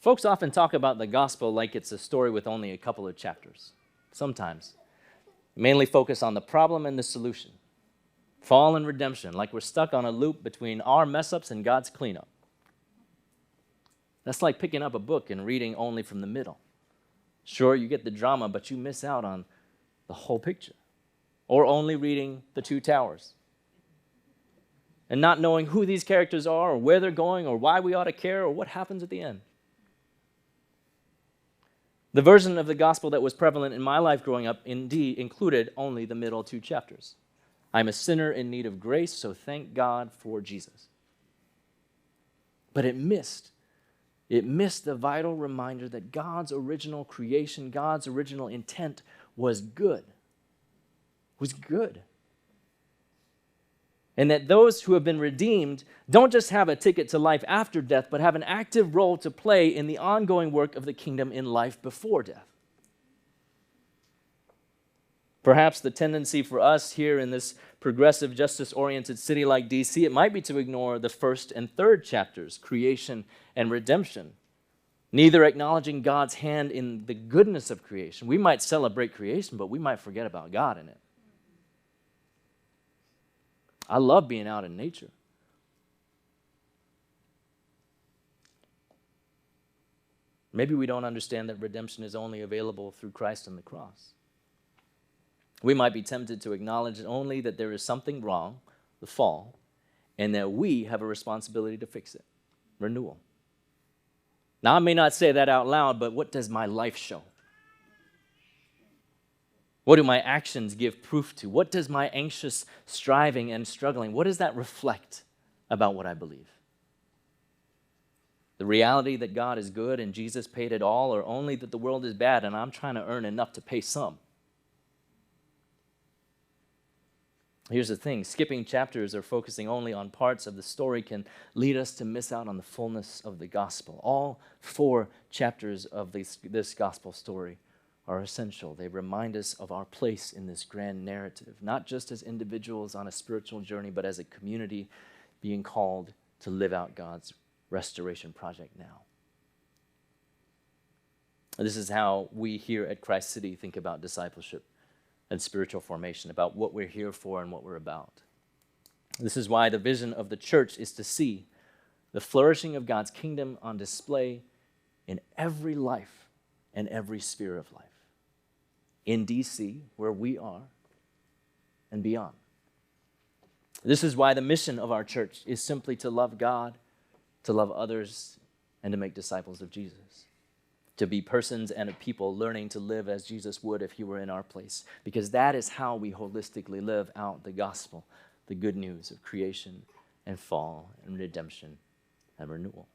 Folks often talk about the gospel like it's a story with only a couple of chapters. Sometimes. Mainly focus on the problem and the solution. Fall and redemption, like we're stuck on a loop between our mess-ups and God's cleanup. That's like picking up a book and reading only from the middle. Sure, you get the drama, but you miss out on the whole picture. Or only reading the two towers. And not knowing who these characters are, or where they're going, or why we ought to care, or what happens at the end. The version of the gospel that was prevalent in my life growing up indeed included only the middle two chapters. I'm a sinner in need of grace, so thank God for Jesus. But it missed the vital reminder that God's original creation, God's original intent was good. Was good. And that those who have been redeemed don't just have a ticket to life after death, but have an active role to play in the ongoing work of the kingdom in life before death. Perhaps the tendency for us here in this progressive, justice-oriented city like D.C., it might be to ignore the first and third chapters, creation and redemption, neither acknowledging God's hand in the goodness of creation. We might celebrate creation, but we might forget about God in it. I love being out in nature. Maybe we don't understand that redemption is only available through Christ and the cross. We might be tempted to acknowledge only that there is something wrong, the fall, and that we have a responsibility to fix it, renewal. Now, I may not say that out loud, but what does my life show? What do my actions give proof to? What does my anxious striving and struggling, what does that reflect about what I believe? The reality that God is good and Jesus paid it all, or only that the world is bad and I'm trying to earn enough to pay some? Here's the thing, skipping chapters or focusing only on parts of the story can lead us to miss out on the fullness of the gospel. All 4 chapters of this gospel story are essential. They remind us of our place in this grand narrative, not just as individuals on a spiritual journey, but as a community being called to live out God's restoration project now. This is how we here at Christ City think about discipleship and spiritual formation, about what we're here for and what we're about. This is why the vision of the church is to see the flourishing of God's kingdom on display in every life and every sphere of life. In D.C., where we are, and beyond. This is why the mission of our church is simply to love God, to love others, and to make disciples of Jesus. To be persons and a people learning to live as Jesus would if he were in our place. Because that is how we holistically live out the gospel, the good news of creation and fall and redemption and renewal.